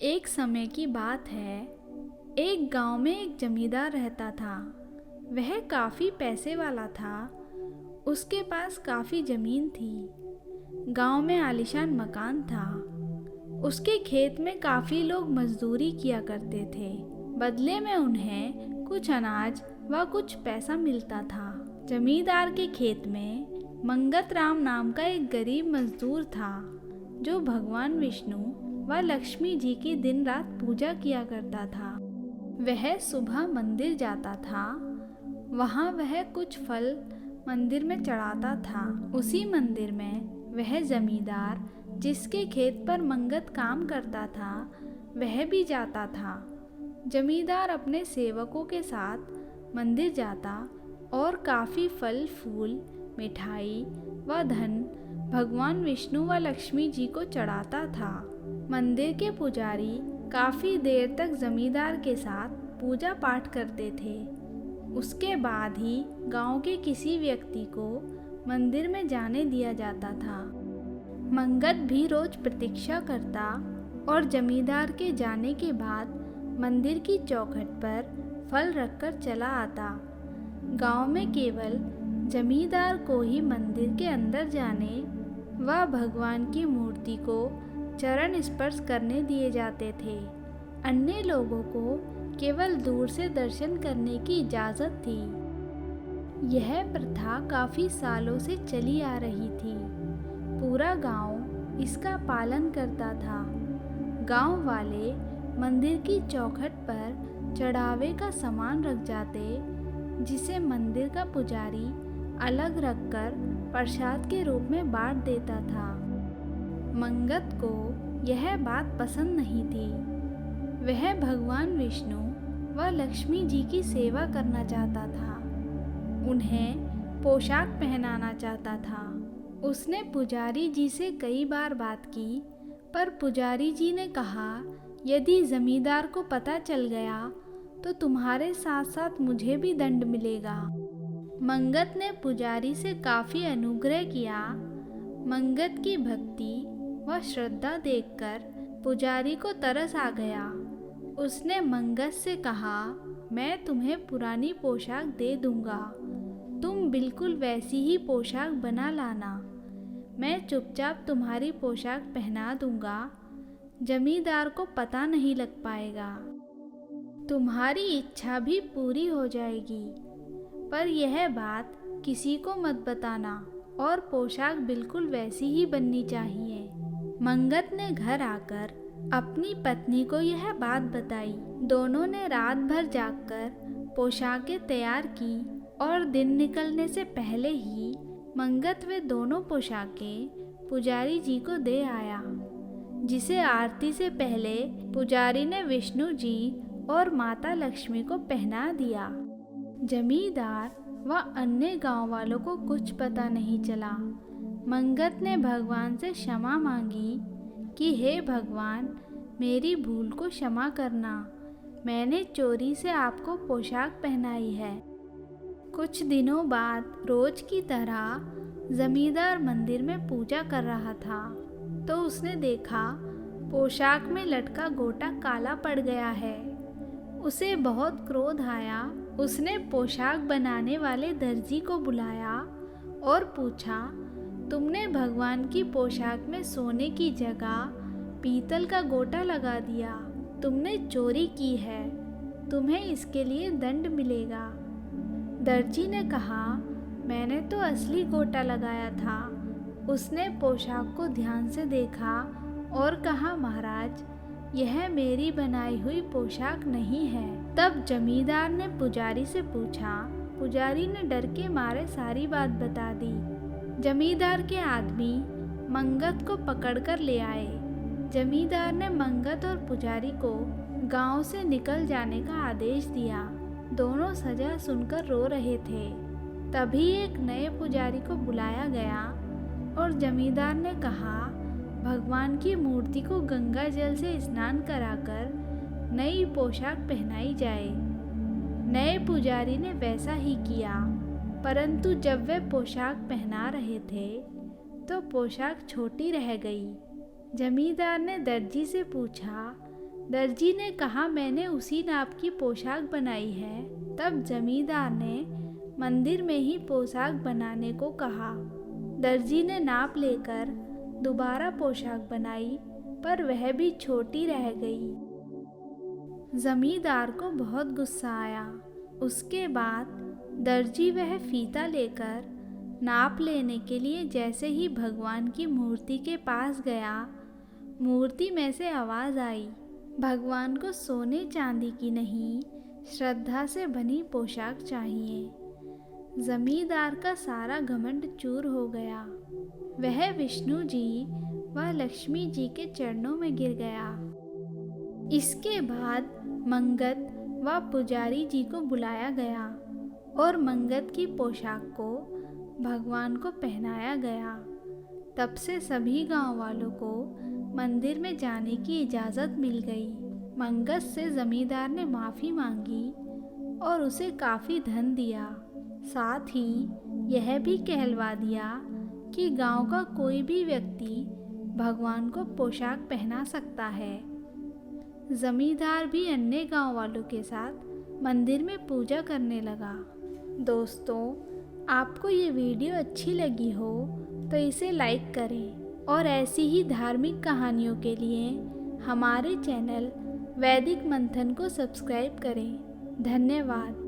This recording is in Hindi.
एक समय की बात है। एक गांव में एक जमींदार रहता था। वह काफ़ी पैसे वाला था। उसके पास काफ़ी ज़मीन थी। गांव में आलीशान मकान था। उसके खेत में काफ़ी लोग मजदूरी किया करते थे। बदले में उन्हें कुछ अनाज व कुछ पैसा मिलता था। जमींदार के खेत में मंगत राम नाम का एक गरीब मजदूर था, जो भगवान विष्णु व लक्ष्मी जी की दिन रात पूजा किया करता था। वह सुबह मंदिर जाता था। वहाँ वह कुछ फल मंदिर में चढ़ाता था। उसी मंदिर में वह जमींदार, जिसके खेत पर मंगत काम करता था, वह भी जाता था। जमींदार अपने सेवकों के साथ मंदिर जाता और काफ़ी फल फूल, मिठाई व धन भगवान विष्णु व लक्ष्मी जी को चढ़ाता था। मंदिर के पुजारी काफ़ी देर तक जमींदार के साथ पूजा पाठ करते थे। उसके बाद ही गांव के किसी व्यक्ति को मंदिर में जाने दिया जाता था। मंगत भी रोज प्रतीक्षा करता और जमींदार के जाने के बाद मंदिर की चौखट पर फल रखकर चला आता। गांव में केवल जमींदार को ही मंदिर के अंदर जाने व भगवान की मूर्ति को चरण स्पर्श करने दिए जाते थे। अन्य लोगों को केवल दूर से दर्शन करने की इजाज़त थी। यह प्रथा काफ़ी सालों से चली आ रही थी। पूरा गांव इसका पालन करता था। गांव वाले मंदिर की चौखट पर चढ़ावे का सामान रख जाते, जिसे मंदिर का पुजारी अलग रखकर प्रसाद के रूप में बांट देता था। मंगत को यह बात पसंद नहीं थी। वह भगवान विष्णु व लक्ष्मी जी की सेवा करना चाहता था। उन्हें पोशाक पहनाना चाहता था। उसने पुजारी जी से कई बार बात की, पर पुजारी जी ने कहा, यदि जमींदार को पता चल गया तो तुम्हारे साथ साथ मुझे भी दंड मिलेगा। मंगत ने पुजारी से काफ़ी अनुग्रह किया। मंगत की भक्ति व श्रद्धा देखकर पुजारी को तरस आ गया। उसने मंगत से कहा, मैं तुम्हें पुरानी पोशाक दे दूंगा, तुम बिल्कुल वैसी ही पोशाक बना लाना। मैं चुपचाप तुम्हारी पोशाक पहना दूंगा। जमींदार को पता नहीं लग पाएगा। तुम्हारी इच्छा भी पूरी हो जाएगी, पर यह बात किसी को मत बताना और पोशाक बिल्कुल वैसी ही बननी चाहिए। मंगत ने घर आकर अपनी पत्नी को यह बात बताई। दोनों ने रात भर जागकर पोशाकें तैयार की और दिन निकलने से पहले ही मंगत वे दोनों पोशाकें पुजारी जी को दे आया, जिसे आरती से पहले पुजारी ने विष्णु जी और माता लक्ष्मी को पहना दिया। जमींदार व अन्य गांव वालों को कुछ पता नहीं चला। मंगत ने भगवान से क्षमा मांगी कि हे भगवान, मेरी भूल को क्षमा करना। मैंने चोरी से आपको पोशाक पहनाई है। कुछ दिनों बाद रोज की तरह जमींदार मंदिर में पूजा कर रहा था, तो उसने देखा पोशाक में लटका गोटा काला पड़ गया है। उसे बहुत क्रोध आया। उसने पोशाक बनाने वाले दर्जी को बुलाया और पूछा, तुमने भगवान की पोशाक में सोने की जगह पीतल का गोटा लगा दिया। तुमने चोरी की है, तुम्हें इसके लिए दंड मिलेगा। दर्जी ने कहा, मैंने तो असली गोटा लगाया था। उसने पोशाक को ध्यान से देखा और कहा, महाराज, यह मेरी बनाई हुई पोशाक नहीं है। तब जमींदार ने पुजारी से पूछा। पुजारी ने डर के मारे सारी बात बता दी। जमींदार के आदमी मंगत को पकड़कर ले आए। जमींदार ने मंगत और पुजारी को गांव से निकल जाने का आदेश दिया। दोनों सजा सुनकर रो रहे थे। तभी एक नए पुजारी को बुलाया गया और जमींदार ने कहा, भगवान की मूर्ति को गंगा जल से स्नान कराकर नई पोशाक पहनाई जाए। नए पुजारी ने वैसा ही किया, परंतु जब वे पोशाक पहना रहे थे तो पोशाक छोटी रह गई। जमींदार ने दर्जी से पूछा, दर्जी ने कहा, मैंने उसी नाप की पोशाक बनाई है। तब जमींदार ने मंदिर में ही पोशाक बनाने को कहा। दर्जी ने नाप लेकर दोबारा पोशाक बनाई, पर वह भी छोटी रह गई। जमींदार को बहुत गुस्सा आया। उसके बाद दर्जी वह फीता लेकर नाप लेने के लिए जैसे ही भगवान की मूर्ति के पास गया, मूर्ति में से आवाज़ आई, भगवान को सोने चांदी की नहीं, श्रद्धा से बनी पोशाक चाहिए। जमींदार का सारा घमंड चूर हो गया। वह विष्णु जी व लक्ष्मी जी के चरणों में गिर गया। इसके बाद मंगत व पुजारी जी को बुलाया गया और मंगत की पोशाक को भगवान को पहनाया गया। तब से सभी गांव वालों को मंदिर में जाने की इजाज़त मिल गई। मंगत से जमींदार ने माफ़ी मांगी और उसे काफ़ी धन दिया। साथ ही यह भी कहलवा दिया कि गांव का कोई भी व्यक्ति भगवान को पोशाक पहना सकता है। जमींदार भी अन्य गांव वालों के साथ मंदिर में पूजा करने लगा। दोस्तों, आपको ये वीडियो अच्छी लगी हो तो इसे लाइक करें और ऐसी ही धार्मिक कहानियों के लिए हमारे चैनल वैदिक मंथन को सब्सक्राइब करें। धन्यवाद।